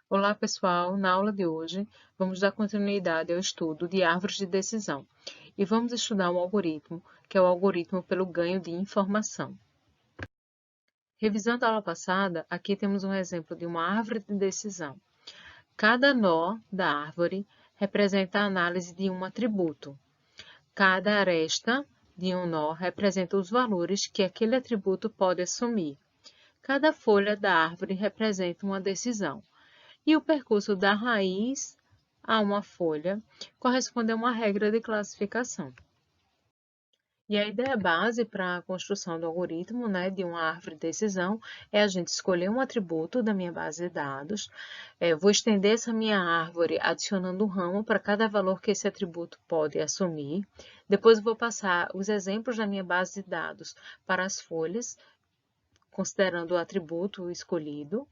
Olá, pessoal! Na aula de hoje, vamos dar continuidade ao estudo de árvores de decisão e vamos estudar um algoritmo, que é o algoritmo pelo ganho de informação. Revisando a aula passada, aqui temos um exemplo de uma árvore de decisão. Cada nó da árvore representa a análise de um atributo. Cada aresta de um nó representa os valores que aquele atributo pode assumir. Cada folha da árvore representa uma decisão. E o percurso da raiz a uma folha corresponde a uma regra de classificação. E a ideia base para a construção do algoritmo, de uma árvore de decisão é a gente escolher um atributo da minha base de dados. Eu vou estender essa minha árvore adicionando um ramo para cada valor que esse atributo pode assumir. Depois eu vou passar os exemplos da minha base de dados para as folhas, considerando o atributo escolhido.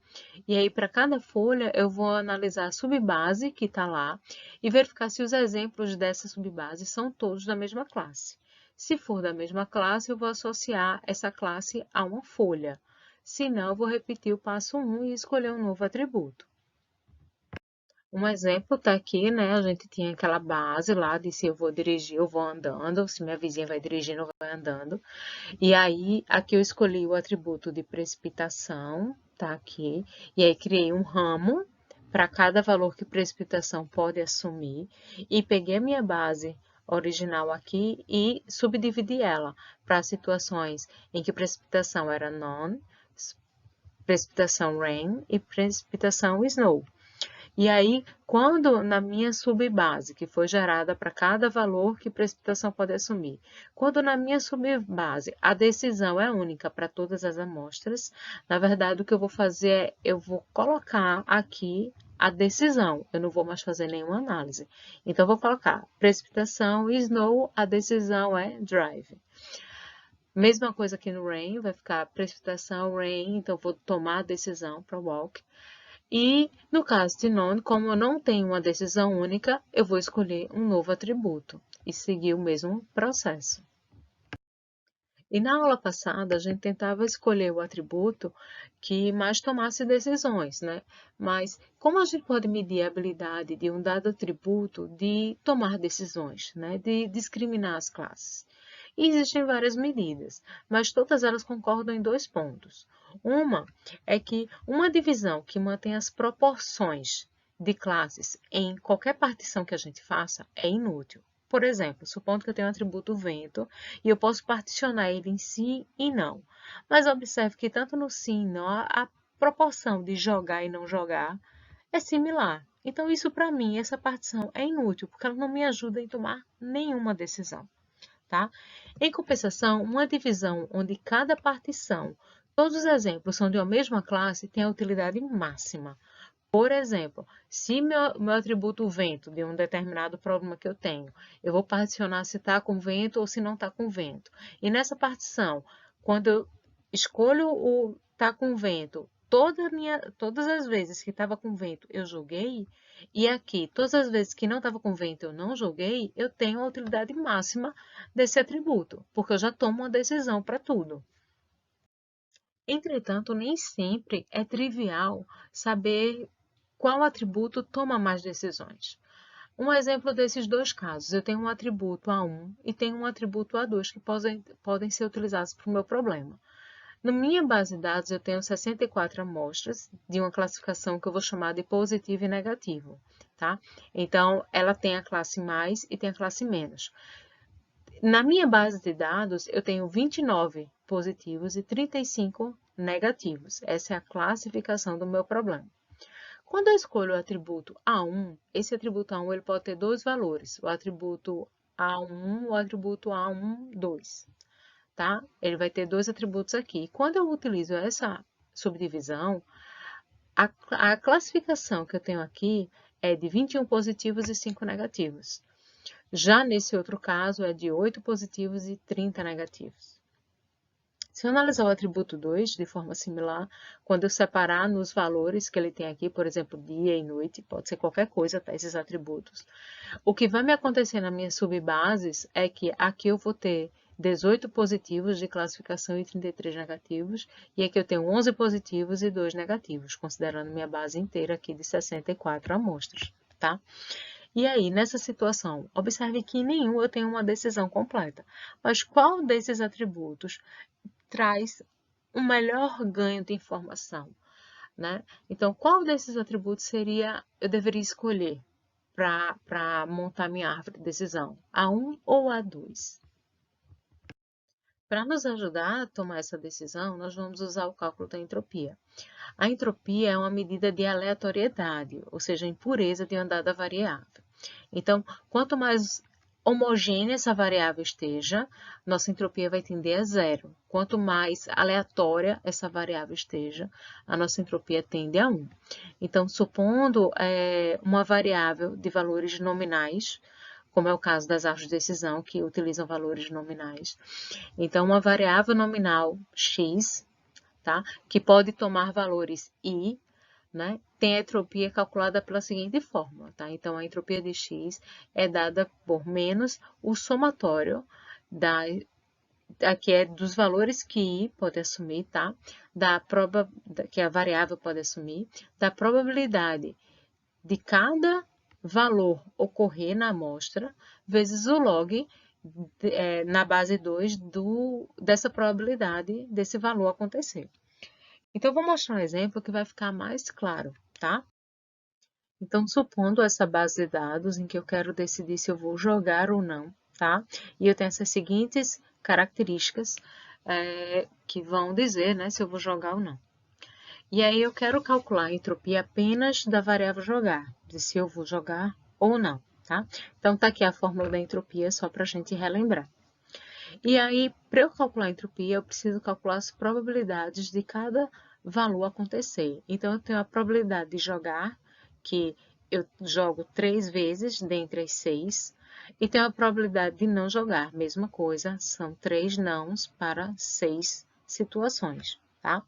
E aí, para cada folha, eu vou analisar a subbase que está lá e verificar se os exemplos dessa subbase são todos da mesma classe. Se for da mesma classe, eu vou associar essa classe a uma folha. Se não, eu vou repetir o passo 1 e escolher um novo atributo. Um exemplo está aqui, A gente tinha aquela base lá de se eu vou dirigir ou vou andando, se minha vizinha vai dirigindo ou vai andando. E aí, aqui eu escolhi o atributo de precipitação, tá aqui. E aí, criei um ramo para cada valor que precipitação pode assumir. E peguei a minha base original aqui e subdividi ela para situações em que precipitação era none, precipitação rain e precipitação snow. E aí, quando na minha subbase, que foi gerada para cada valor que precipitação pode assumir, quando na minha subbase a decisão é única para todas as amostras, na verdade o que eu vou fazer é, eu vou colocar aqui a decisão, eu não vou mais fazer nenhuma análise. Então, eu vou colocar precipitação e snow, a decisão é drive. Mesma coisa aqui no rain, vai ficar precipitação, rain, então eu vou tomar a decisão para walk. E, no caso de none, como eu não tenho uma decisão única, eu vou escolher um novo atributo e seguir o mesmo processo. E na aula passada, a gente tentava escolher o atributo que mais tomasse decisões, Mas como a gente pode medir a habilidade de um dado atributo de tomar decisões, De discriminar as classes? E existem várias medidas, mas todas elas concordam em dois pontos. Uma é que uma divisão que mantém as proporções de classes em qualquer partição que a gente faça é inútil. Por exemplo, supondo que eu tenho o atributo vento e eu posso particionar ele em sim e não. Mas observe que tanto no sim e não, a proporção de jogar e não jogar é similar. Então, isso para mim, essa partição é inútil, porque ela não me ajuda em tomar nenhuma decisão. Tá? Em compensação, uma divisão onde cada partição, todos os exemplos são de uma mesma classe, tem a utilidade máxima. Por exemplo, se meu atributo vento de um determinado problema que eu tenho, eu vou particionar se está com vento ou se não está com vento. E nessa partição, quando eu escolho o está com vento, todas as vezes que estava com vento eu joguei, e aqui, todas as vezes que não estava com vento eu não joguei, eu tenho a utilidade máxima desse atributo, porque eu já tomo uma decisão para tudo. Entretanto, nem sempre é trivial saber qual atributo toma mais decisões. Um exemplo desses dois casos, eu tenho um atributo A1 e tenho um atributo A2 que podem ser utilizados para o meu problema. Na minha base de dados, eu tenho 64 amostras de uma classificação que eu vou chamar de positivo e negativo, tá? Então, ela tem a classe mais e tem a classe menos. Na minha base de dados, eu tenho 29 positivos e 35 negativos. Essa é a classificação do meu problema. Quando eu escolho o atributo A1, esse atributo A1 ele pode ter dois valores, o atributo A1 e o atributo A12, tá? Ele vai ter dois atributos aqui. Quando eu utilizo essa subdivisão, a classificação que eu tenho aqui é de 21 positivos e 5 negativos. Já nesse outro caso, é de 8 positivos e 30 negativos. Se eu analisar o atributo 2 de forma similar, quando eu separar nos valores que ele tem aqui, por exemplo, dia e noite, pode ser qualquer coisa, tá? Esses atributos. O que vai me acontecer nas minhas subbases é que aqui eu vou ter 18 positivos de classificação e 33 negativos. E aqui eu tenho 11 positivos e 2 negativos, considerando minha base inteira aqui de 64 amostras, tá? E aí, nessa situação, observe que em nenhum eu tenho uma decisão completa. Mas qual desses atributos traz um melhor ganho de informação, né? Então, qual desses atributos eu deveria escolher para montar minha árvore de decisão? A1 ou A2? Para nos ajudar a tomar essa decisão, nós vamos usar o cálculo da entropia. A entropia é uma medida de aleatoriedade, ou seja, impureza de uma dada variável. Então, quanto mais homogênea essa variável esteja, nossa entropia vai tender a zero. Quanto mais aleatória essa variável esteja, a nossa entropia tende a 1. Então, supondo uma variável de valores nominais, como é o caso das árvores de decisão, que utilizam valores nominais. Então, uma variável nominal x, tá? Que pode tomar valores i, né? Tem a entropia calculada pela seguinte fórmula, tá? Então, a entropia de x é dada por menos o somatório aqui é dos valores que i pode assumir, tá? Que a variável pode assumir, da probabilidade de cada valor ocorrer na amostra, vezes o log na base 2 dessa probabilidade desse valor acontecer. Então, eu vou mostrar um exemplo que vai ficar mais claro, tá? Então, supondo essa base de dados em que eu quero decidir se eu vou jogar ou não, tá? E eu tenho essas seguintes características que vão dizer, né, se eu vou jogar ou não. E aí, eu quero calcular a entropia apenas da variável jogar, de se eu vou jogar ou não, tá? Então, tá aqui a fórmula da entropia, só para a gente relembrar. E aí, para eu calcular a entropia, eu preciso calcular as probabilidades de cada valor acontecer. Então, eu tenho a probabilidade de jogar, que eu jogo 3 vezes dentre as 6, e tenho a probabilidade de não jogar, mesma coisa, são 3 nãos para 6 situações, tá?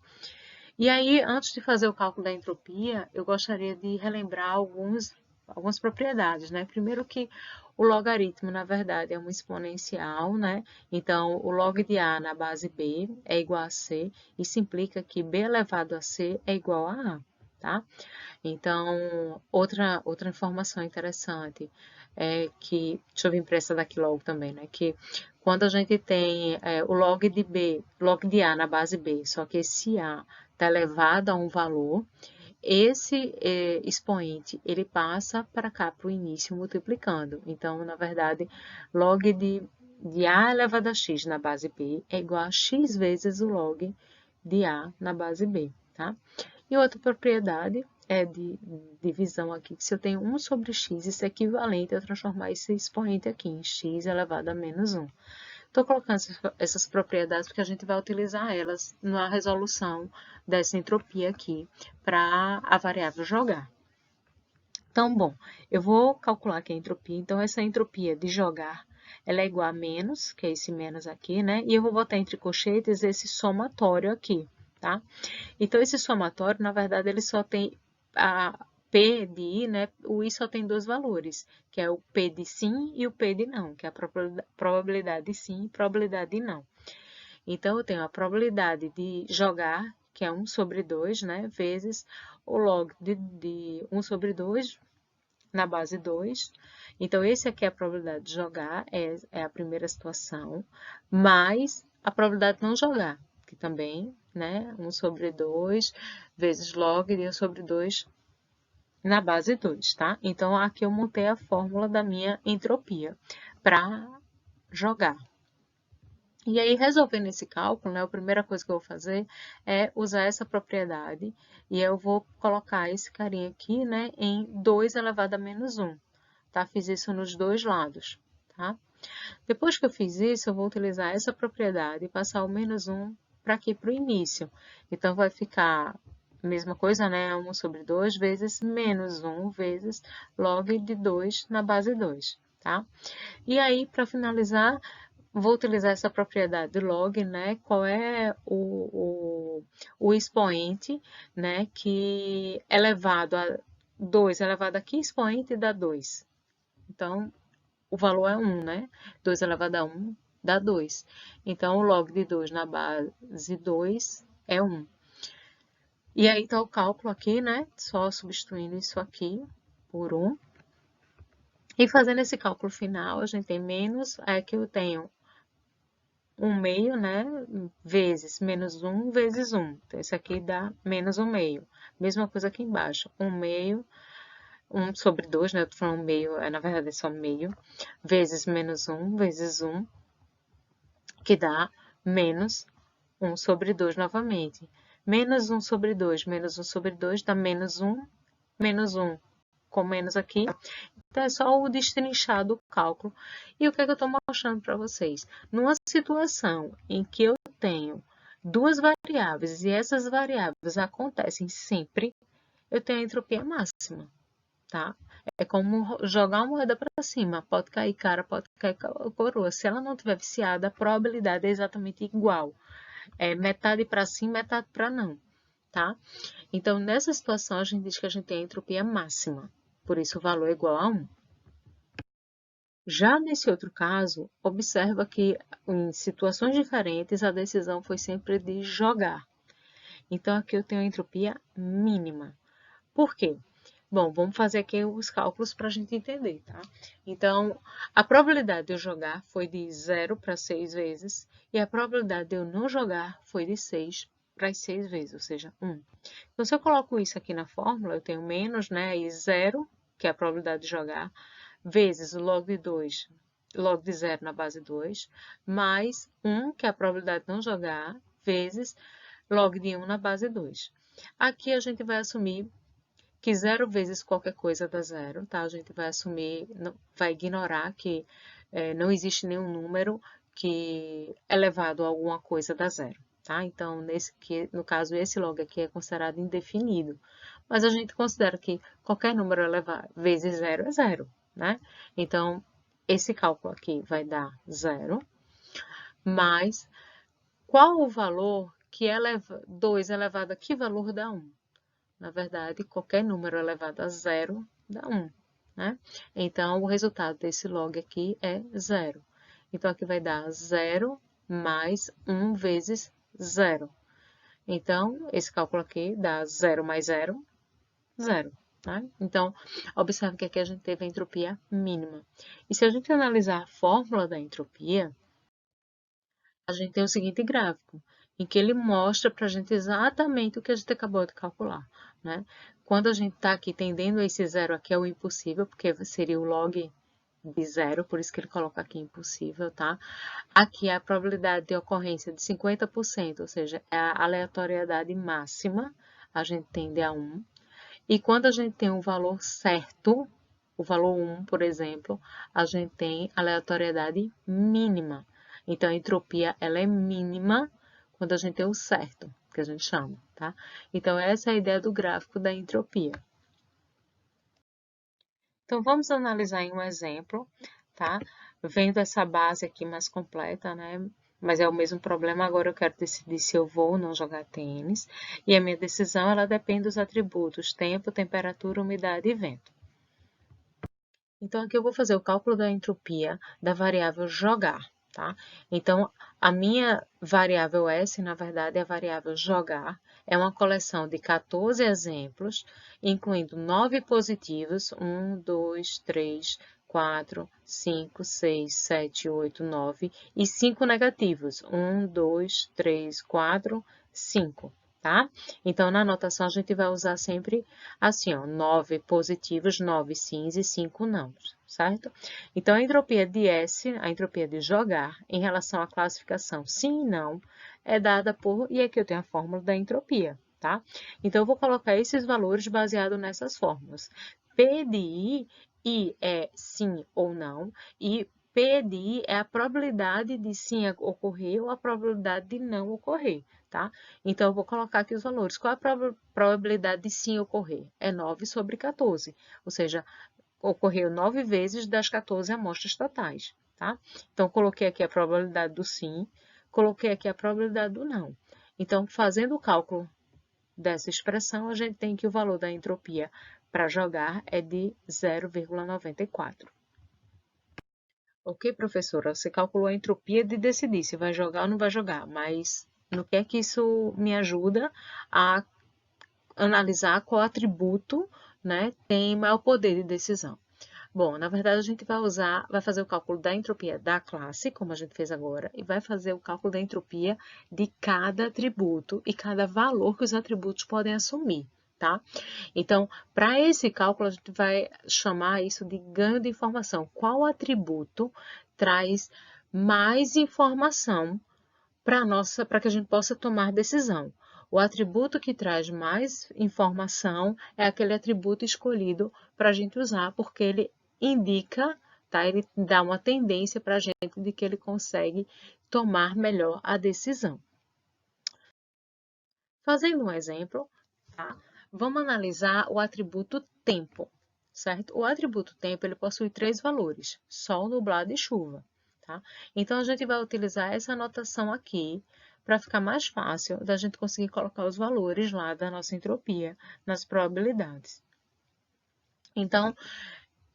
E aí, antes de fazer o cálculo da entropia, eu gostaria de relembrar algumas propriedades, né? Primeiro que o logaritmo, na verdade, é uma exponencial, né? Então, o log de A na base B é igual a C. Isso implica que B elevado a C é igual a A, tá? Então, outra informação interessante é que, deixa eu vir para essa daqui logo também, né? Que quando a gente tem o log de A na base B, só que esse A está elevado a um valor, esse expoente, ele passa para cá, para o início, multiplicando. Então, na verdade, log de A elevado a x na base B é igual a x vezes o log de A na base B, tá? E outra propriedade é de divisão aqui, que se eu tenho 1 sobre x, isso é equivalente a transformar esse expoente aqui em x elevado a menos 1. Estou colocando essas propriedades porque a gente vai utilizar elas na resolução dessa entropia aqui para a variável jogar. Então, bom, eu vou calcular aqui a entropia. Então, essa entropia de jogar, ela é igual a menos, que é esse menos aqui, né? E eu vou botar entre colchetes esse somatório aqui, tá? Então, esse somatório, na verdade, ele só tem a P de I, né? O I só tem dois valores, que é o P de sim e o P de não, que é a probabilidade de sim e probabilidade de não. Então, eu tenho a probabilidade de jogar, que é 1 sobre 2, né? Vezes o log de 1 sobre 2 na base 2. Então, esse aqui é a probabilidade de jogar, é a primeira situação, mais a probabilidade de não jogar, que também, né? 1 sobre 2 vezes log de 1 sobre 2 na base 2, tá? Então, aqui eu montei a fórmula da minha entropia para jogar. E aí, resolvendo esse cálculo, né, a primeira coisa que eu vou fazer é usar essa propriedade e eu vou colocar esse carinha aqui, né, em 2 elevado a menos 1, tá? Fiz isso nos dois lados, tá? Depois que eu fiz isso, eu vou utilizar essa propriedade e passar o menos 1 para aqui, para o início. Então, vai ficar a mesma coisa, né, 1 sobre 2 vezes menos 1 vezes log de 2 na base 2, tá? E aí, para finalizar, vou utilizar essa propriedade log, né? Qual é o expoente, né? Que elevado a 2 elevado a que expoente dá 2? Então, o valor é 1, né? 2 elevado a 1 dá 2. Então, o log de 2 na base 2 é 1. E aí está o cálculo aqui, né? Só substituindo isso aqui por 1. E fazendo esse cálculo final, a gente tem menos, aqui eu tenho 1 meio, né? Vezes menos 1 vezes 1. Então, isso aqui dá menos 1 meio. Mesma coisa aqui embaixo. 1 meio, 1 sobre 2, né? Eu tô falando meio, na verdade é só meio. Vezes menos 1 vezes 1, que dá menos 1 sobre 2 novamente. Menos 1 sobre 2, menos 1 sobre 2 dá menos 1, menos 1. Com menos aqui. Então, é só o destrinchar do cálculo. E o que é que eu estou mostrando para vocês? Numa situação em que eu tenho duas variáveis e essas variáveis acontecem sempre, eu tenho a entropia máxima, tá? É como jogar uma moeda para cima. Pode cair cara, pode cair coroa. Se ela não estiver viciada, a probabilidade é exatamente igual. É metade para sim, metade para não, tá? Então, nessa situação, a gente diz que a gente tem a entropia máxima. Por isso, o valor é igual a 1. Já nesse outro caso, observa que em situações diferentes a decisão foi sempre de jogar. Então, aqui eu tenho a entropia mínima. Por quê? Bom, vamos fazer aqui os cálculos para a gente entender, tá? Então, a probabilidade de eu jogar foi de 0 para 6 vezes e a probabilidade de eu não jogar foi de 6 para as 6 vezes, ou seja, 1. Então, se eu coloco isso aqui na fórmula, eu tenho menos, né, e 0, que é a probabilidade de jogar, vezes o log de 2, log de 0 na base 2, mais 1, que é a probabilidade de não jogar, vezes log de 1 na base 2. Aqui a gente vai assumir que 0 vezes qualquer coisa dá 0, tá? A gente vai assumir, vai ignorar que não existe nenhum número que elevado a alguma coisa dá 0, tá? Então, no caso, esse log aqui é considerado indefinido. Mas a gente considera que qualquer número elevado vezes 0 é 0, né? Então, esse cálculo aqui vai dar 0, mas qual o valor que 2 elevado a que valor dá 1? Na verdade, qualquer número elevado a 0 dá 1, né? Então, o resultado desse log aqui é 0. Então, aqui vai dar 0 mais 1 vezes 0. Então, esse cálculo aqui dá 0 mais 0, 0. Tá? Então, observe que aqui a gente teve a entropia mínima. E se a gente analisar a fórmula da entropia, a gente tem o seguinte gráfico, em que ele mostra para a gente exatamente o que a gente acabou de calcular, né? Quando a gente está aqui tendendo a esse zero aqui é o impossível, porque seria o log de zero, por isso que ele coloca aqui impossível, tá? Aqui é a probabilidade de ocorrência de 50%, ou seja, é a aleatoriedade máxima, a gente tende a 1. E quando a gente tem um valor certo, o valor 1, por exemplo, a gente tem aleatoriedade mínima. Então, a entropia ela é mínima quando a gente tem o certo, que a gente chama, tá? Então, essa é a ideia do gráfico da entropia. Então, vamos analisar em um exemplo, tá? Vendo essa base aqui mais completa, né? Mas é o mesmo problema, agora eu quero decidir se eu vou ou não jogar tênis. E a minha decisão, ela depende dos atributos tempo, temperatura, umidade e vento. Então, aqui eu vou fazer o cálculo da entropia da variável jogar, tá? Então, a minha variável S, na verdade, é a variável jogar. É uma coleção de 14 exemplos, incluindo 9 positivos, 1, 2, 3, 4, 5, 6, 7, 8, 9, e 5 negativos, 1, 2, 3, 4, 5. Tá? Então, na anotação, a gente vai usar sempre assim, ó, 9 positivos, 9 sims e 5 não, certo? Então, a entropia de S, a entropia de jogar, em relação à classificação sim e não, é dada por, e aqui eu tenho a fórmula da entropia, tá? Então, eu vou colocar esses valores baseados nessas fórmulas. P de I é sim ou não, e P de I é a probabilidade de sim ocorrer ou a probabilidade de não ocorrer, tá? Então, eu vou colocar aqui os valores. Qual é a probabilidade de sim ocorrer? É 9 sobre 14, ou seja, ocorreu 9 vezes das 14 amostras totais, tá? Então, coloquei aqui a probabilidade do sim, coloquei aqui a probabilidade do não. Então, fazendo o cálculo dessa expressão, a gente tem que o valor da entropia para jogar é de 0,94. Ok, professora, você calculou a entropia de decidir se vai jogar ou não vai jogar, mas no que é que isso me ajuda a analisar qual atributo, né, tem maior poder de decisão? Bom, na verdade a gente vai fazer o cálculo da entropia da classe, como a gente fez agora, e vai fazer o cálculo da entropia de cada atributo e cada valor que os atributos podem assumir, tá? Então, para esse cálculo, a gente vai chamar isso de ganho de informação. Qual atributo traz mais informação para que a gente possa tomar decisão? O atributo que traz mais informação é aquele atributo escolhido para a gente usar, porque ele indica, tá? Ele dá uma tendência para a gente de que ele consegue tomar melhor a decisão. Fazendo um exemplo, tá? Vamos analisar o atributo tempo, certo? O atributo tempo, ele possui 3 valores: sol, nublado e chuva, tá? Então, a gente vai utilizar essa anotação aqui para ficar mais fácil da gente conseguir colocar os valores lá da nossa entropia nas probabilidades. Então,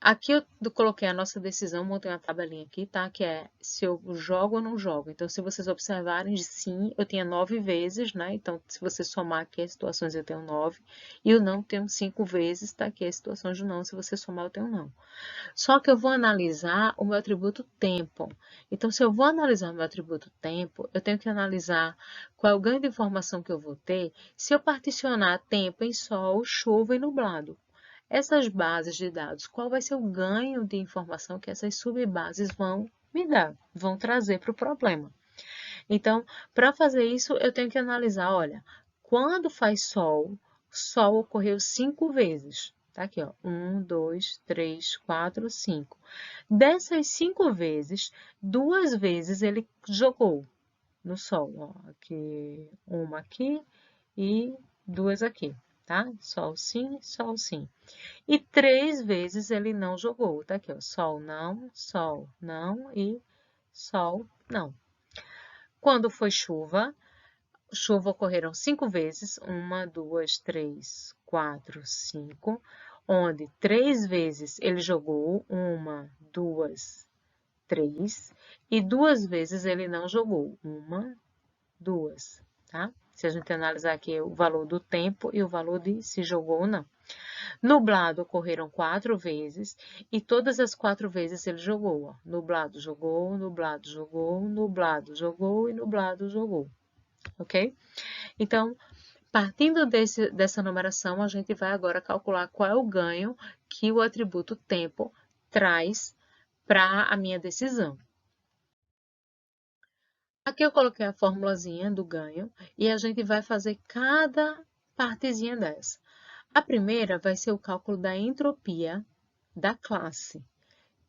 aqui eu coloquei a nossa decisão, montei uma tabelinha aqui, tá? Que é se eu jogo ou não jogo. Então, se vocês observarem, sim, eu tinha 9 vezes, né? Então, se você somar aqui as situações, eu tenho 9. E o não tenho 5 vezes, tá? Aqui as situações do não, se você somar, eu tenho não. Só que eu vou analisar o meu atributo tempo. Então, se eu vou analisar o meu atributo tempo, eu tenho que analisar qual é o ganho de informação que eu vou ter se eu particionar tempo em sol, chuva e nublado. Essas bases de dados, qual vai ser o ganho de informação que essas subbases vão me dar, vão trazer para o problema? Então, para fazer isso, eu tenho que analisar, olha, quando faz sol ocorreu 5 vezes. Tá aqui, ó, 1, 2, 3, 4, 5. Dessas 5 vezes, 2 vezes ele jogou no sol, ó, aqui, uma aqui e 2 aqui, tá? Sol sim, sol sim. E 3 vezes ele não jogou. Tá aqui, ó. Sol não e sol não. Quando foi chuva ocorreram 5 vezes. 1, 2, 3, 4, 5. Onde 3 vezes ele jogou. 1, 2, 3. E 2 vezes ele não jogou. 1, 2, tá? Se a gente analisar aqui o valor do tempo e o valor de se jogou ou não. Nublado ocorreram 4 vezes e todas as 4 vezes ele jogou. Ó. Nublado jogou, nublado jogou, nublado jogou e nublado jogou. Ok? Então, partindo dessa numeração, a gente vai agora calcular qual é o ganho que o atributo tempo traz para a minha decisão. Aqui eu coloquei a formulazinha do ganho e a gente vai fazer cada partezinha dessa. A primeira vai ser o cálculo da entropia da classe,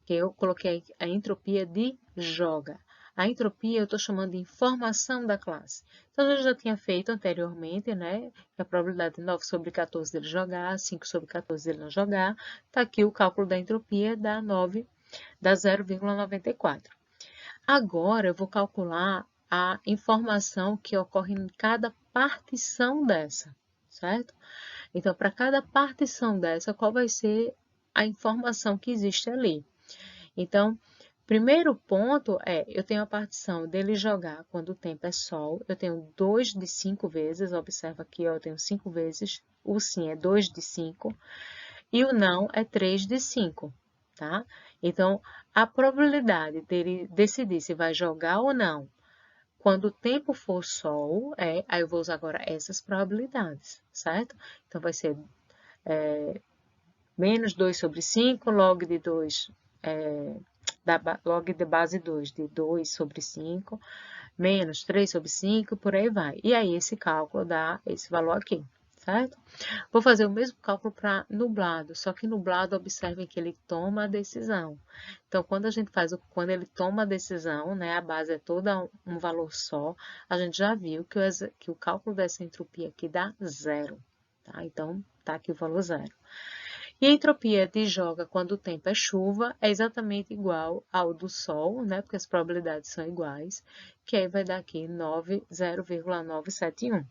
que eu coloquei a entropia de joga. A entropia eu estou chamando de informação da classe. Então, eu já tinha feito anteriormente, né? Que a probabilidade de 9 sobre 14 dele jogar, 5 sobre 14 dele não jogar. Está aqui o cálculo da entropia dá 0,94. Agora, eu vou calcular a informação que ocorre em cada partição dessa, certo? Então, para cada partição dessa, qual vai ser a informação que existe ali? Então, primeiro ponto é, eu tenho a partição dele jogar quando o tempo é sol, eu tenho 2 de 5 vezes, observa aqui, ó, eu tenho 5 vezes, o sim é 2 de 5, e o não é 3 de 5, tá? Então, a probabilidade dele decidir se vai jogar ou não, quando o tempo for sol, aí eu vou usar agora essas probabilidades, certo? Então, vai ser menos 2 sobre 5, log de 2, log de base 2, de 2 sobre 5, menos 3 sobre 5, por aí vai. E aí, esse cálculo dá esse valor aqui, certo? Vou fazer o mesmo cálculo para nublado, só que nublado, observem que ele toma a decisão. Então, quando ele toma a decisão, né, a base é toda um valor só, a gente já viu que o cálculo dessa entropia aqui dá zero, tá? Então, tá aqui o valor zero. E a entropia de joga quando o tempo é chuva é exatamente igual ao do sol, né? Porque as probabilidades são iguais, que aí vai dar aqui 0,971.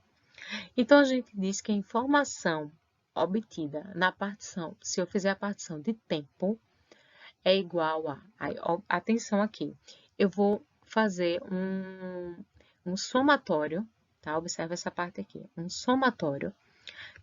Então, a gente diz que a informação obtida na partição, se eu fizer a partição de tempo, é igual a... Aí, ó, atenção aqui, eu vou fazer um somatório, tá? Observa essa parte aqui, um somatório,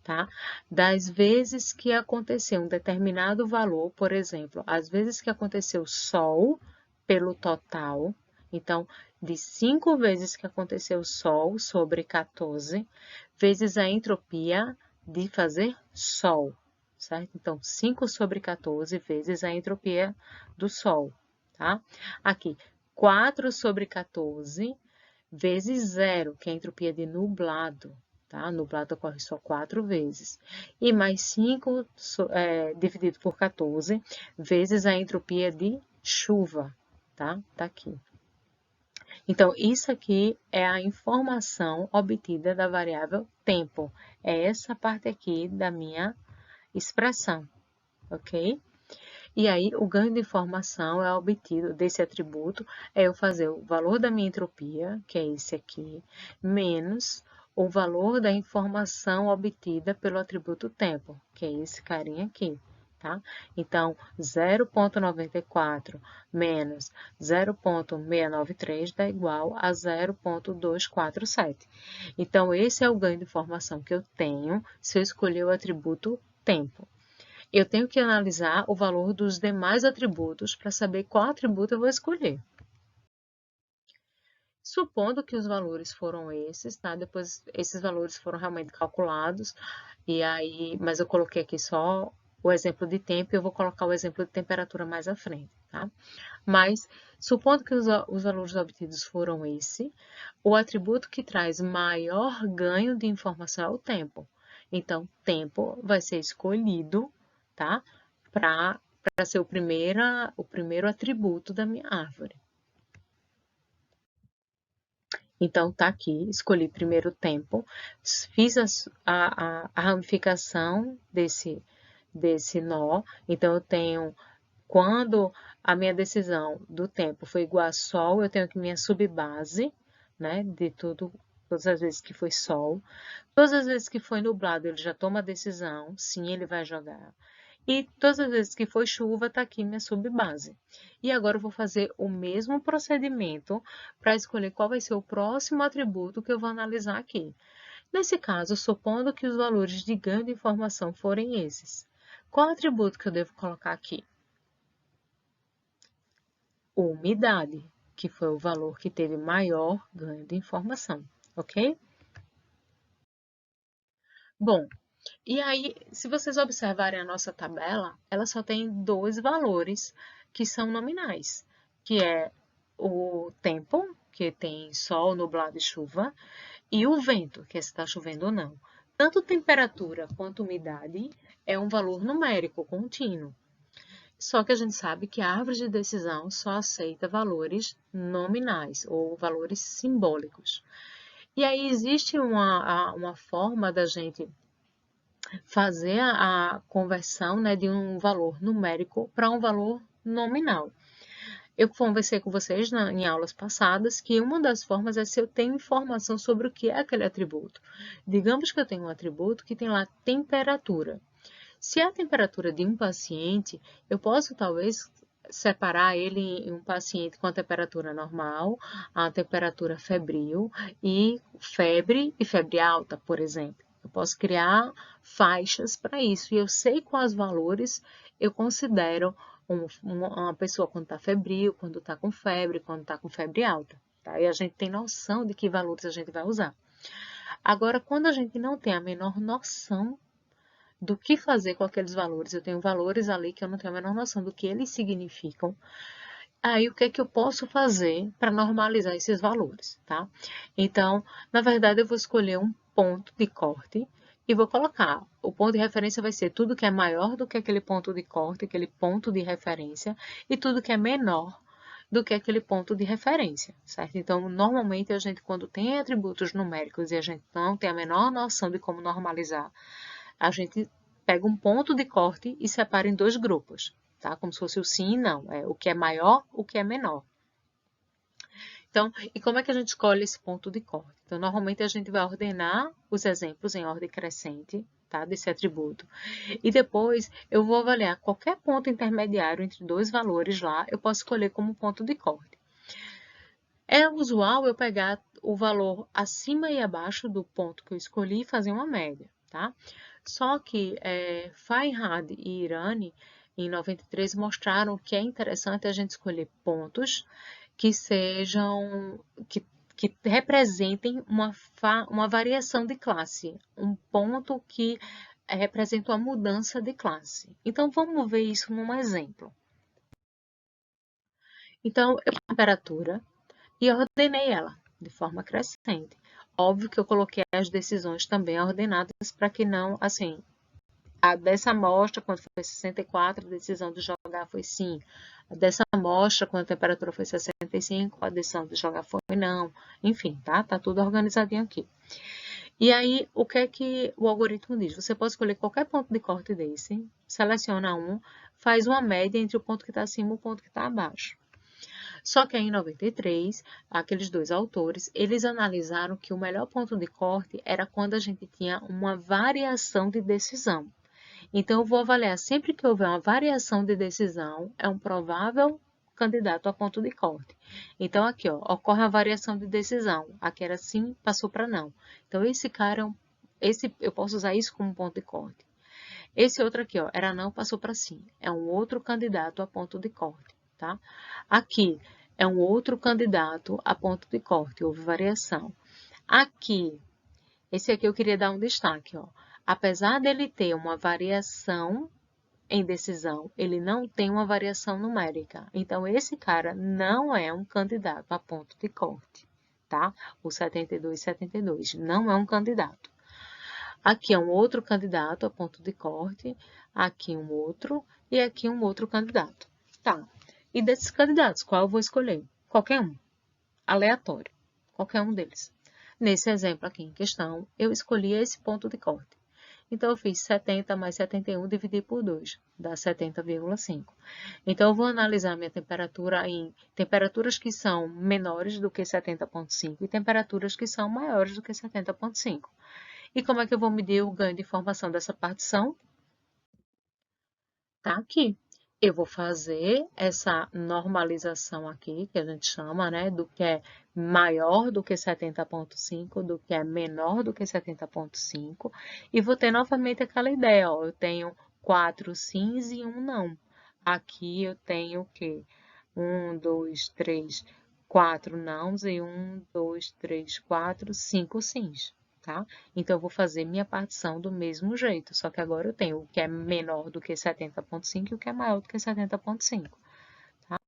tá? Das vezes que aconteceu um determinado valor, por exemplo, as vezes que aconteceu Sol pelo total, então, de 5 vezes que aconteceu Sol sobre 14, vezes a entropia de fazer Sol, certo? Então, 5 sobre 14 vezes a entropia do Sol, tá? Aqui, 4 sobre 14 vezes zero, que é a entropia de nublado, tá? Nublado ocorre só 4 vezes. E mais 5 dividido por 14 vezes a entropia de chuva, tá? Tá aqui. Então, isso aqui é a informação obtida da variável tempo. É essa parte aqui da minha expressão, ok? E aí, o ganho de informação é obtido desse atributo, é eu fazer o valor da minha entropia, que é esse aqui, menos o valor da informação obtida pelo atributo tempo, que é esse carinha aqui, tá? Então, 0,94 menos 0,693 dá igual a 0,247. Então, esse é o ganho de informação que eu tenho se eu escolher o atributo tempo. Eu tenho que analisar o valor dos demais atributos para saber qual atributo eu vou escolher. Supondo que os valores foram esses, tá? Depois, esses valores foram realmente calculados, e aí, mas eu coloquei aqui só o exemplo de tempo e eu vou colocar o exemplo de temperatura mais à frente, tá? Mas, supondo que os valores obtidos foram esse, o atributo que traz maior ganho de informação é o tempo. Então, tempo vai ser escolhido, tá? Para ser o primeiro atributo da minha árvore. Então, tá aqui, escolhi primeiro tempo, fiz a ramificação desse nó. Então, eu tenho, quando a minha decisão do tempo foi igual a Sol, eu tenho aqui minha subbase, né, de tudo, todas as vezes que foi Sol. Todas as vezes que foi nublado, ele já toma a decisão, sim, ele vai jogar. E todas as vezes que foi chuva, está aqui minha subbase. E agora eu vou fazer o mesmo procedimento para escolher qual vai ser o próximo atributo que eu vou analisar aqui. Nesse caso, supondo que os valores de ganho de informação forem esses. Qual atributo que eu devo colocar aqui? Umidade, que foi o valor que teve maior ganho de informação, ok? Bom, e aí, se vocês observarem a nossa tabela, ela só tem dois valores que são nominais, que é o tempo, que tem sol, nublado e chuva, e o vento, que é se está chovendo ou não. Tanto temperatura quanto umidade é um valor numérico contínuo. Só que a gente sabe que a árvore de decisão só aceita valores nominais ou valores simbólicos. E aí existe uma forma da gente fazer a conversão, né, de um valor numérico para um valor nominal. Eu conversei com vocês em aulas passadas que uma das formas é se eu tenho informação sobre o que é aquele atributo. Digamos que eu tenho um atributo que tem lá temperatura. Se é a temperatura de um paciente, eu posso talvez separar ele em um paciente com a temperatura normal, a temperatura febril e febre alta, por exemplo. Eu posso criar faixas para isso e eu sei quais valores eu considero uma pessoa quando está febril, quando está com febre, quando está com febre alta. Tá? E a gente tem noção de que valores a gente vai usar. Agora, quando a gente não tem a menor noção do que fazer com aqueles valores, eu tenho valores ali que eu não tenho a menor noção do que eles significam, aí o que é que eu posso fazer para normalizar esses valores, tá? Então, na verdade, eu vou escolher um ponto de corte e vou colocar. O ponto de referência vai ser tudo que é maior do que aquele ponto de corte, aquele ponto de referência, e tudo que é menor do que aquele ponto de referência, certo? Então, normalmente, a gente, quando tem atributos numéricos e a gente não tem a menor noção de como normalizar, a gente pega um ponto de corte e separa em dois grupos, tá? Como se fosse o sim e não, o que é maior, o que é menor. Então, e como é que a gente escolhe esse ponto de corte? Então, normalmente a gente vai ordenar os exemplos em ordem crescente, tá? Desse atributo. E depois eu vou avaliar qualquer ponto intermediário entre dois valores lá, eu posso escolher como ponto de corte. É usual eu pegar o valor acima e abaixo do ponto que eu escolhi e fazer uma média, tá? Só que Fahrenheit e Irani, em 93, mostraram que é interessante a gente escolher pontos que sejam, que representem uma variação de classe, um ponto que representa uma mudança de classe. Então, vamos ver isso num exemplo. Então, eu tenho a temperatura e ordenei ela de forma crescente. Óbvio que eu coloquei as decisões também ordenadas para que não, assim, a dessa amostra, quando foi 64, a decisão de jogar foi sim. A dessa amostra, quando a temperatura foi 65, a decisão de jogar foi não. Enfim, tá? Tá tudo organizadinho aqui. E aí, o que é que o algoritmo diz? Você pode escolher qualquer ponto de corte desse, seleciona um, faz uma média entre o ponto que está acima e o ponto que está abaixo. Só que aí, em 93, aqueles dois autores, eles analisaram que o melhor ponto de corte era quando a gente tinha uma variação de decisão. Então, eu vou avaliar sempre que houver uma variação de decisão, é um provável candidato a ponto de corte. Então, aqui, ó, ocorre a variação de decisão. Aqui era sim, passou para não. Então, esse cara, eu posso usar isso como ponto de corte. Esse outro aqui, ó, era não, passou para sim. É um outro candidato a ponto de corte, tá? Aqui, é um outro candidato a ponto de corte, houve variação. Aqui, esse aqui eu queria dar um destaque, ó. Apesar dele ter uma variação em decisão, ele não tem uma variação numérica. Então, esse cara não é um candidato a ponto de corte, tá? O 72, 72 não é um candidato. Aqui é um outro candidato a ponto de corte, aqui um outro e aqui um outro candidato. Tá. E desses candidatos, qual eu vou escolher? Qualquer um. Aleatório. Qualquer um deles. Nesse exemplo aqui em questão, eu escolhi esse ponto de corte. Então, eu fiz 70 mais 71, dividi por 2, dá 70,5. Então, eu vou analisar a minha temperatura em temperaturas que são menores do que 70,5 e temperaturas que são maiores do que 70,5. E como é que eu vou medir o ganho de informação dessa partição? Tá aqui. Eu vou fazer essa normalização aqui, que a gente chama, né, do que é maior do que 70,5, do que é menor do que 70,5, e vou ter novamente aquela ideia, ó, eu tenho 4 sims e 1 não. Aqui eu tenho o quê? 1, 2, 3, 4 nãos e 1, 2, 3, 4, 5 sims. Tá? Então, eu vou fazer minha partição do mesmo jeito, só que agora eu tenho o que é menor do que 70,5 e o que é maior do que 70,5. Tá?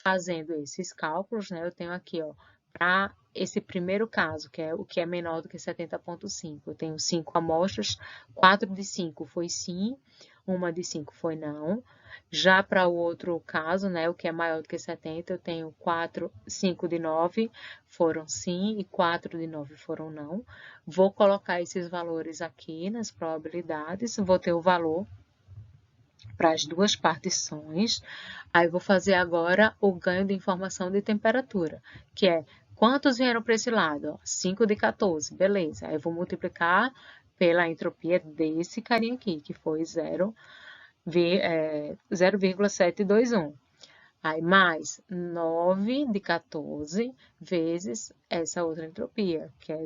Fazendo esses cálculos, né, eu tenho aqui, ó, para esse primeiro caso, que é o que é menor do que 70,5, eu tenho 5 amostras, 4 de 5 foi sim, uma de 5 foi não. Já para o outro caso, né, o que é maior do que 70, eu tenho 5 de 9 foram sim e 4 de 9 foram não. Vou colocar esses valores aqui nas probabilidades, vou ter o valor para as duas partições. Aí, vou fazer agora o ganho de informação de temperatura, que é quantos vieram para esse lado? 5 de 14, beleza. Aí, eu vou multiplicar pela entropia desse carinha aqui, que foi 0,721. Aí, mais 9 de 14 vezes essa outra entropia, que é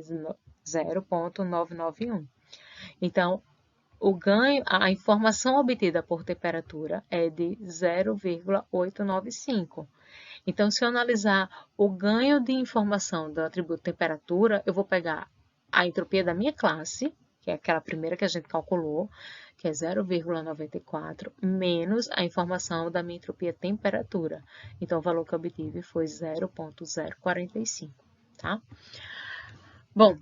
0,991. Então, o ganho, a informação obtida por temperatura é de 0,895. Então, se eu analisar o ganho de informação do atributo temperatura, eu vou pegar a entropia da minha classe, que é aquela primeira que a gente calculou, que é 0,94, menos a informação da minha entropia temperatura. Então, o valor que eu obtive foi 0,045, tá? Bom,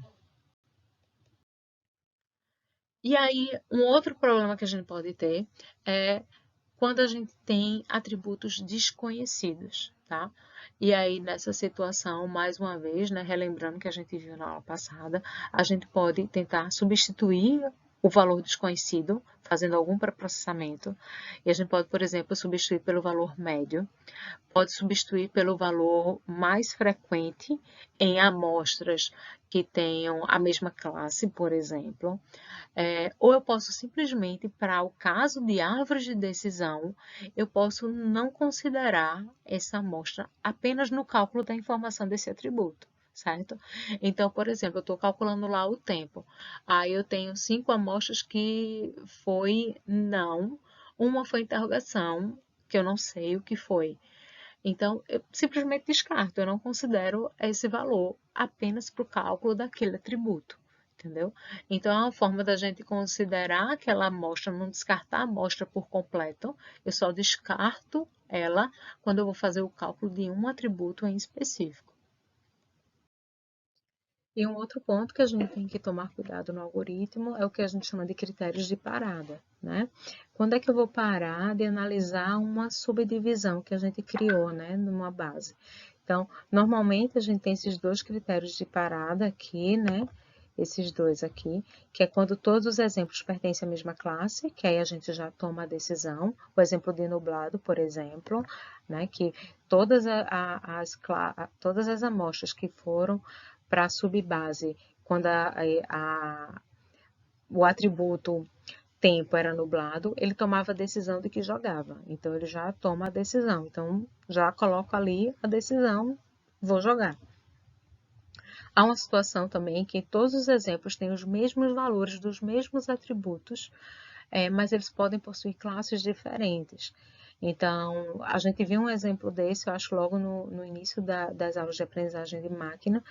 e aí, um outro problema que a gente pode ter é quando a gente tem atributos desconhecidos, tá? E aí, nessa situação, mais uma vez, né, relembrando que a gente viu na aula passada, a gente pode tentar substituir o valor desconhecido, fazendo algum pré-processamento. E a gente pode, por exemplo, substituir pelo valor médio, pode substituir pelo valor mais frequente em amostras que tenham a mesma classe, por exemplo. Ou eu posso simplesmente, para o caso de árvores de decisão, eu posso não considerar essa amostra apenas no cálculo da informação desse atributo, certo? Então, por exemplo, eu estou calculando lá o tempo. Aí eu tenho 5 amostras que foi não, uma foi interrogação, que eu não sei o que foi. Então, eu simplesmente descarto, eu não considero esse valor apenas para o cálculo daquele atributo, entendeu? Então, é uma forma da gente considerar aquela amostra, não descartar a amostra por completo, eu só descarto ela quando eu vou fazer o cálculo de um atributo em específico. E um outro ponto que a gente tem que tomar cuidado no algoritmo é o que a gente chama de critérios de parada, né? Quando é que eu vou parar de analisar uma subdivisão que a gente criou, né, numa base? Então, normalmente a gente tem esses dois critérios de parada aqui, né? Esses dois aqui, que é quando todos os exemplos pertencem à mesma classe, que aí a gente já toma a decisão. O exemplo de nublado, por exemplo, né? Que todas as amostras que foram para a subbase, quando o atributo tempo era nublado, ele tomava a decisão de que jogava. Então, ele já toma a decisão. Então, já coloco ali a decisão, vou jogar. Há uma situação também que todos os exemplos têm os mesmos valores dos mesmos atributos, mas eles podem possuir classes diferentes. Então, a gente viu um exemplo desse, eu acho, logo no início das aulas de aprendizagem de máquina,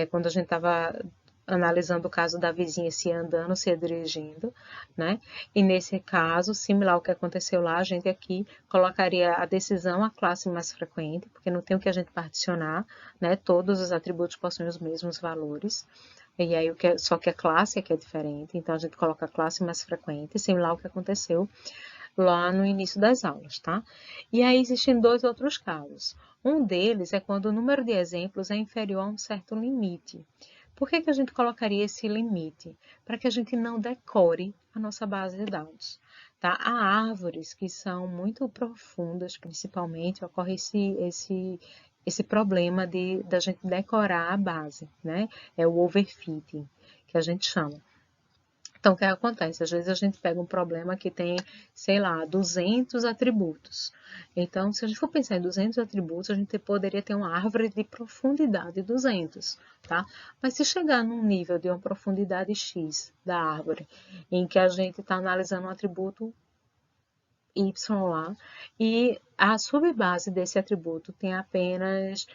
quando a gente estava analisando o caso da vizinha se ia andando, se ia dirigindo, né? E nesse caso, similar ao que aconteceu lá, a gente aqui colocaria a decisão a classe mais frequente, porque não tem o que a gente particionar, né? Todos os atributos possuem os mesmos valores. E aí, só que a classe é que é diferente, então a gente coloca a classe mais frequente, similar ao que aconteceu lá no início das aulas, tá? E aí existem dois outros casos. Um deles é quando o número de exemplos é inferior a um certo limite. Por que a gente colocaria esse limite? Para que a gente não decore a nossa base de dados. Tá? Há árvores que são muito profundas, principalmente, ocorre esse problema da gente decorar a base, né? É o overfitting, que a gente chama. Então, o que acontece? Às vezes a gente pega um problema que tem, sei lá, 200 atributos. Então, se a gente for pensar em 200 atributos, a gente poderia ter uma árvore de profundidade 200, tá? Mas se chegar num nível de uma profundidade X da árvore, em que a gente está analisando um atributo Y lá, e a subbase desse atributo tem apenas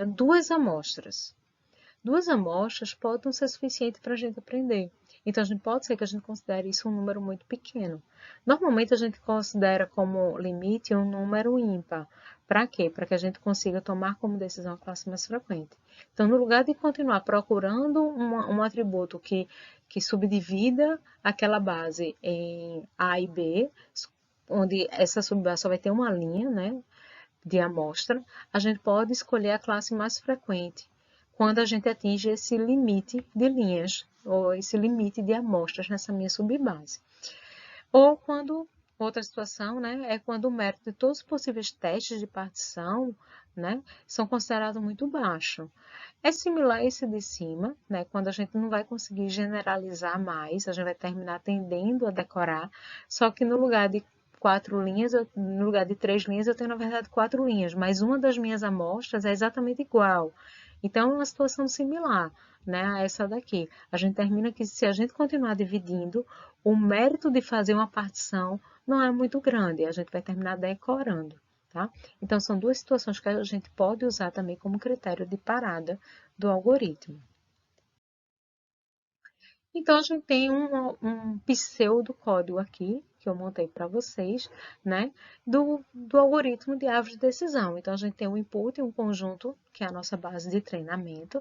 duas amostras. Duas amostras podem não ser suficiente para a gente aprender. Então, pode ser que a gente considere isso um número muito pequeno. Normalmente, a gente considera como limite um número ímpar. Para quê? Para que a gente consiga tomar como decisão a classe mais frequente. Então, no lugar de continuar procurando um atributo que subdivida aquela base em A e B, onde essa subbase só vai ter uma linha, né, de amostra, a gente pode escolher a classe mais frequente quando a gente atinge esse limite de linhas, ou esse limite de amostras nessa minha subbase. Ou quando, outra situação, né, é quando o mérito de todos os possíveis testes de partição, né, são considerados muito baixo. É similar a esse de cima, né, quando a gente não vai conseguir generalizar mais, a gente vai terminar tendendo a decorar, só que no lugar de 4 linhas, no lugar de 3 linhas, eu tenho, na verdade, 4 linhas, mas uma das minhas amostras é exatamente igual. Então, é uma situação similar, né, a essa daqui. A gente termina que, se a gente continuar dividindo, o mérito de fazer uma partição não é muito grande, a gente vai terminar decorando, tá? Então, são duas situações que a gente pode usar também como critério de parada do algoritmo. Então, a gente tem um pseudocódigo aqui, que eu montei para vocês, né, do algoritmo de árvore de decisão. Então, a gente tem um input, um conjunto, que é a nossa base de treinamento,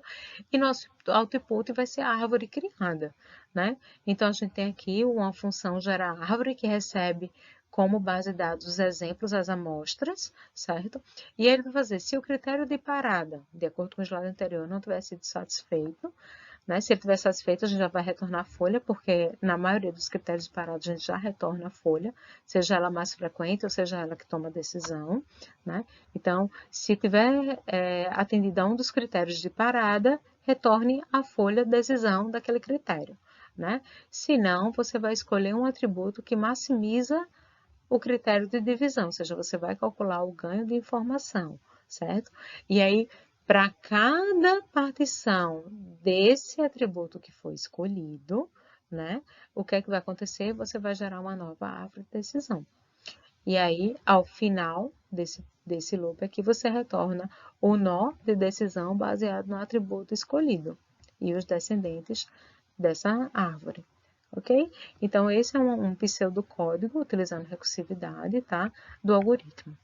e nosso output vai ser a árvore criada, né? Então, a gente tem aqui uma função gerar árvore, que recebe como base de dados os exemplos, as amostras, certo? E ele vai fazer, se o critério de parada, de acordo com o slide anterior, não tiver sido satisfeito, né? Se ele estiver satisfeito, a gente já vai retornar a folha, porque na maioria dos critérios de parada a gente já retorna a folha, seja ela mais frequente ou seja ela que toma a decisão, né? Então, se tiver atendido a um dos critérios de parada, retorne a folha de decisão daquele critério, né? Se não, você vai escolher um atributo que maximiza o critério de divisão, ou seja, você vai calcular o ganho de informação, certo? E aí, para cada partição desse atributo que foi escolhido, né? O que é que vai acontecer? Você vai gerar uma nova árvore de decisão. E aí, ao final desse loop aqui, você retorna o nó de decisão baseado no atributo escolhido e os descendentes dessa árvore. Ok? Então, esse é um pseudocódigo utilizando recursividade, tá? Do algoritmo.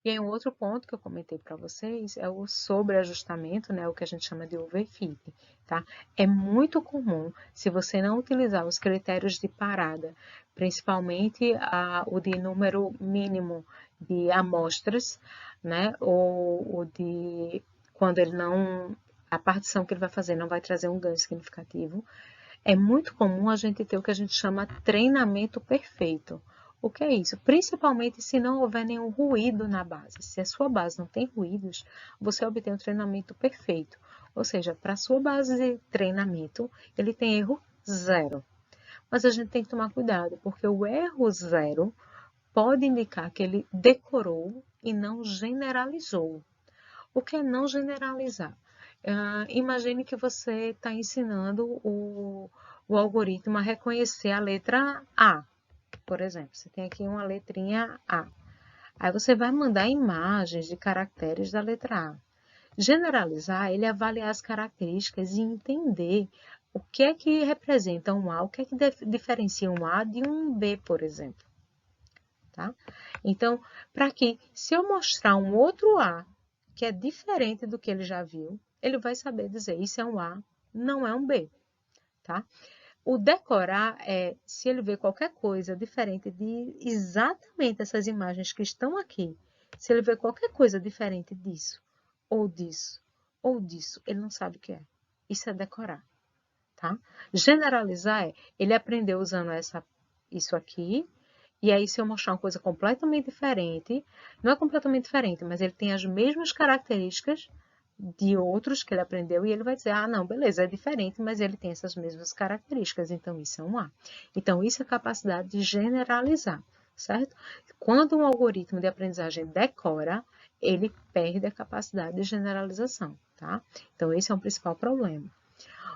E aí, um outro ponto que eu comentei para vocês é o sobreajustamento, né? O que a gente chama de overfit, tá? É muito comum, se você não utilizar os critérios de parada, principalmente o de número mínimo de amostras, né? Ou o de quando ele não... A partição que ele vai fazer não vai trazer um ganho significativo. É muito comum a gente ter o que a gente chama treinamento perfeito. O que é isso? Principalmente se não houver nenhum ruído na base. Se a sua base não tem ruídos, você obtém um treinamento perfeito. Ou seja, para a sua base de treinamento, ele tem erro zero. Mas a gente tem que tomar cuidado, porque o erro zero pode indicar que ele decorou e não generalizou. O que é não generalizar? Imagine que você está ensinando o algoritmo a reconhecer a letra A, por exemplo. Você tem aqui uma letrinha A. Aí você vai mandar imagens de caracteres da letra A. Generalizar, ele avaliar as características e entender o que é que representa um A, o que é que diferencia um A de um B, por exemplo. Tá? Então, para que, se eu mostrar um outro A, que é diferente do que ele já viu, ele vai saber dizer, isso é um A, não é um B, tá? O decorar é, se ele vê qualquer coisa diferente de exatamente essas imagens que estão aqui, se ele vê qualquer coisa diferente disso, ou disso, ou disso, ele não sabe o que é. Isso é decorar, tá? Generalizar é, ele aprendeu usando isso aqui, e aí, se eu mostrar uma coisa completamente diferente, não é completamente diferente, mas ele tem as mesmas características de outros que ele aprendeu, e ele vai dizer, ah, não, beleza, é diferente, mas ele tem essas mesmas características, então isso é um A. Então, isso é a capacidade de generalizar, certo? Quando um algoritmo de aprendizagem decora, ele perde a capacidade de generalização, tá? Então, esse é o principal problema.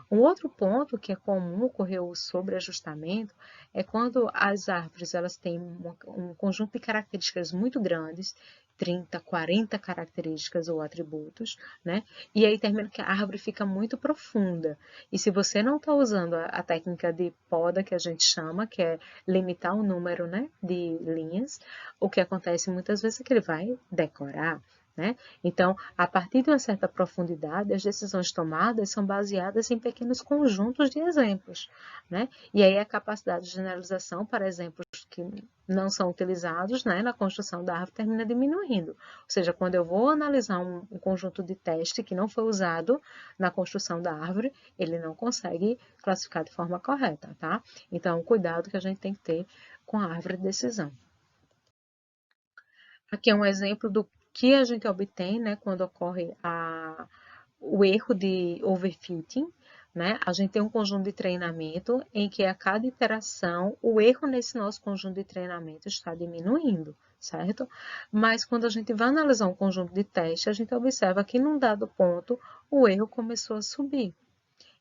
Um outro ponto que é comum ocorrer o sobreajustamento é quando as árvores elas têm um conjunto de características muito grandes, 30, 40 características ou atributos, né? E aí termina que a árvore fica muito profunda. E se você não está usando a técnica de poda, que a gente chama, que é limitar o número, né, de linhas, o que acontece muitas vezes é que ele vai decorar, né? Então, a partir de uma certa profundidade, as decisões tomadas são baseadas em pequenos conjuntos de exemplos, né? E aí a capacidade de generalização para exemplos que não são utilizados, né, na construção da árvore termina diminuindo. Ou seja, quando eu vou analisar um conjunto de teste que não foi usado na construção da árvore, ele não consegue classificar de forma correta, tá? Então, cuidado que a gente tem que ter com a árvore de decisão. Aqui é um exemplo do que a gente obtém, né, quando ocorre o erro de overfitting, né? A gente tem um conjunto de treinamento em que a cada iteração, o erro nesse nosso conjunto de treinamento está diminuindo, certo? Mas quando a gente vai analisar um conjunto de teste, a gente observa que num dado ponto o erro começou a subir.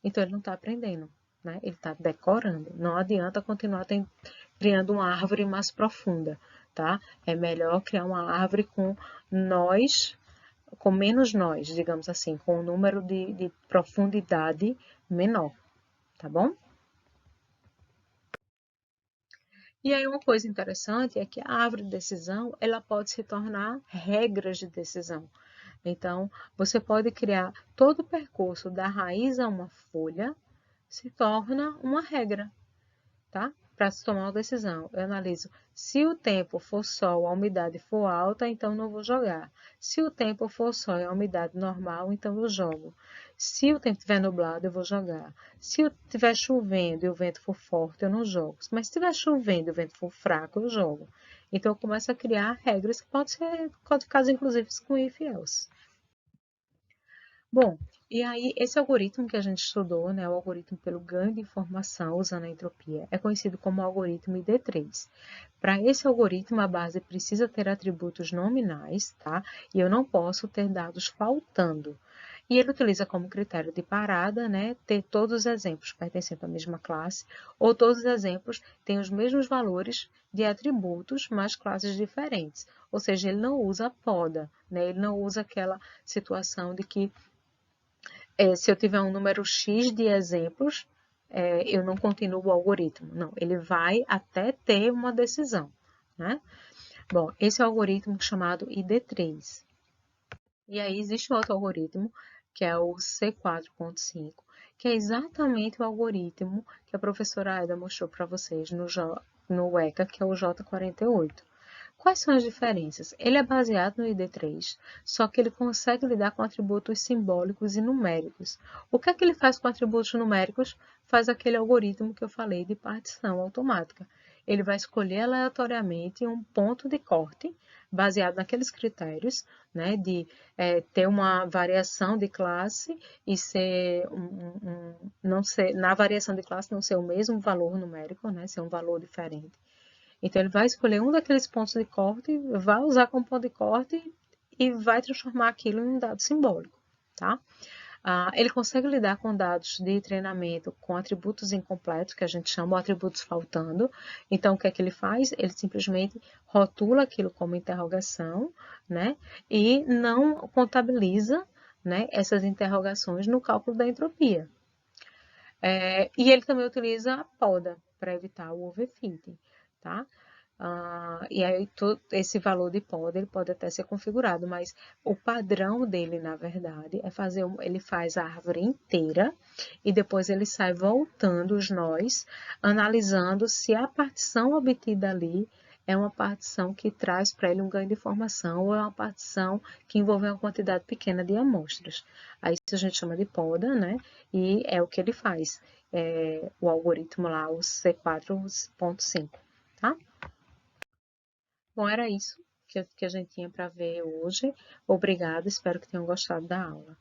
Então ele não está aprendendo, né? Ele está decorando. Não adianta continuar criando uma árvore mais profunda, tá? É melhor criar uma árvore com nós, com menos nós, digamos assim, com um número de profundidade menor, tá bom? E aí uma coisa interessante é que a árvore de decisão, ela pode se tornar regras de decisão. Então, você pode criar todo o percurso da raiz a uma folha, se torna uma regra, tá? para se tomar uma decisão. Eu analiso se o tempo for sol, a umidade for alta, então não vou jogar. Se o tempo for sol e a umidade normal, então eu jogo. Se o tempo estiver nublado, eu vou jogar. Se estiver chovendo e o vento for forte, eu não jogo. Mas se estiver chovendo e o vento for fraco, eu jogo. Então eu começo a criar regras que podem ser codificadas, inclusive, com if else. Bom, e aí esse algoritmo que a gente estudou, né, o algoritmo pelo ganho de informação usando a entropia, é conhecido como algoritmo ID3. Para esse algoritmo, a base precisa ter atributos nominais, tá? E eu não posso ter dados faltando. E ele utiliza como critério de parada, né, ter todos os exemplos pertencentes à mesma classe, ou todos os exemplos têm os mesmos valores de atributos, mas classes diferentes. Ou seja, ele não usa poda, né? Ele não usa aquela situação de que se eu tiver um número X de exemplos, eu não continuo o algoritmo. Não, ele vai até ter uma decisão, né? Bom, esse é o algoritmo chamado ID3. E aí existe outro algoritmo, que é o C4.5, que é exatamente o algoritmo que a professora Aida mostrou para vocês no ECA, que é o J48. Quais são as diferenças? Ele é baseado no ID3, só que ele consegue lidar com atributos simbólicos e numéricos. O que é que ele faz com atributos numéricos? Faz aquele algoritmo que eu falei de partição automática. Ele vai escolher aleatoriamente um ponto de corte, baseado naqueles critérios, né, de ter uma variação de classe e ser não ser, na variação de classe não ser o mesmo valor numérico, né, ser um valor diferente. Então, ele vai escolher um daqueles pontos de corte, vai usar como ponto de corte e vai transformar aquilo em um dado simbólico, tá? Ele consegue lidar com dados de treinamento com atributos incompletos, que a gente chama de atributos faltando. Então, o que é que ele faz? Ele simplesmente rotula aquilo como interrogação, né? E não contabiliza, né, essas interrogações no cálculo da entropia. E ele também utiliza a poda para evitar o overfitting, tá? E aí esse valor de poda ele pode até ser configurado, mas o padrão dele, na verdade, é ele faz a árvore inteira e depois ele sai voltando os nós, analisando se a partição obtida ali é uma partição que traz para ele um ganho de informação ou é uma partição que envolve uma quantidade pequena de amostras. Aí isso a gente chama de poda, né? E é o que ele faz, o algoritmo lá, o C4.5, tá? Bom, era isso que a gente tinha para ver hoje. Obrigada, espero que tenham gostado da aula.